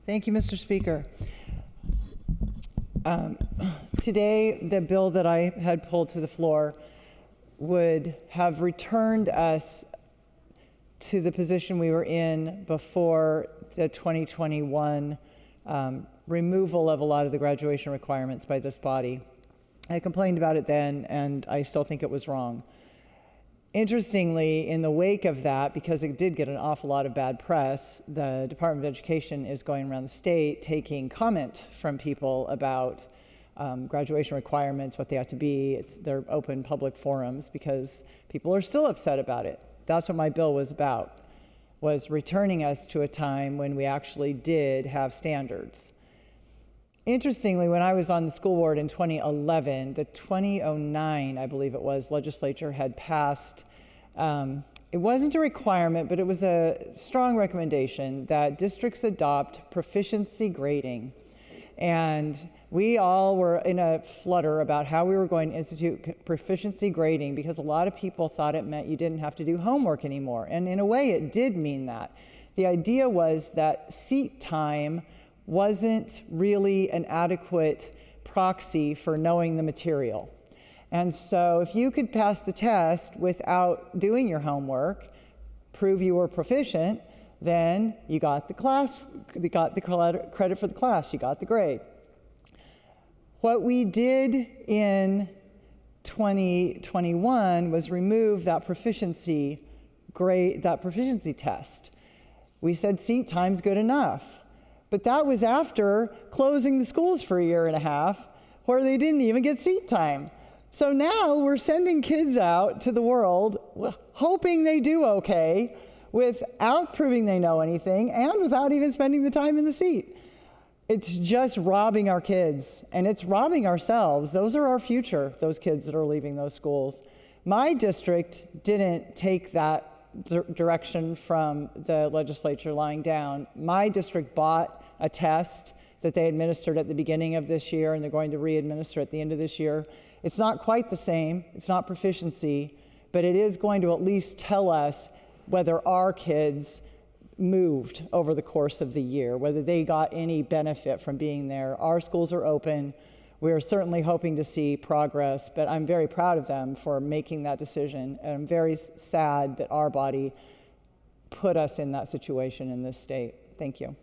Thank you, Mr. Speaker. Today, the bill that I had pulled to the floor would have returned us to the position we were in before the 2021 removal of a lot of the graduation requirements by this body. I complained about it then, and I still think it was wrong. Interestingly, in the wake of that, because it did get an awful lot of bad press, the Department of Education is going around the state taking comment from people about graduation requirements, what they have to be. They're open public forums because people are still upset about it. That's what my bill was about, was returning us to a time when we actually did have standards. Interestingly, when I was on the school board in 2011, the 2009, I believe it was, legislature had passed, it wasn't a requirement, but it was a strong recommendation that districts adopt proficiency grading. And we all were in a flutter about how we were going to institute proficiency grading because a lot of people thought it meant you didn't have to do homework anymore. And in a way, it did mean that. The idea was that seat time wasn't really an adequate proxy for knowing the material. And so if you could pass the test without doing your homework, prove you were proficient, then you got the class, you got the credit for the class, you got the grade. What we did in 2021 was remove that proficiency grade, that proficiency test. We said seat time's good enough. But that was after closing the schools for a year and a half, where they didn't even get seat time. So now we're sending kids out to the world hoping they do okay without proving they know anything and without even spending the time in the seat. It's just robbing our kids, and it's robbing ourselves. Those are our future, those kids that are leaving those schools. My district didn't take that direction from the legislature lying down. My district bought a test that they administered at the beginning of this year, and they're going to re-administer at the end of this year. It's not quite the same. It's not proficiency, but it is going to at least tell us whether our kids moved over the course of the year, whether they got any benefit from being there. Our schools are open. We're certainly hoping to see progress, but I'm very proud of them for making that decision. And I'm very sad that our body put us in that situation in this state. Thank you.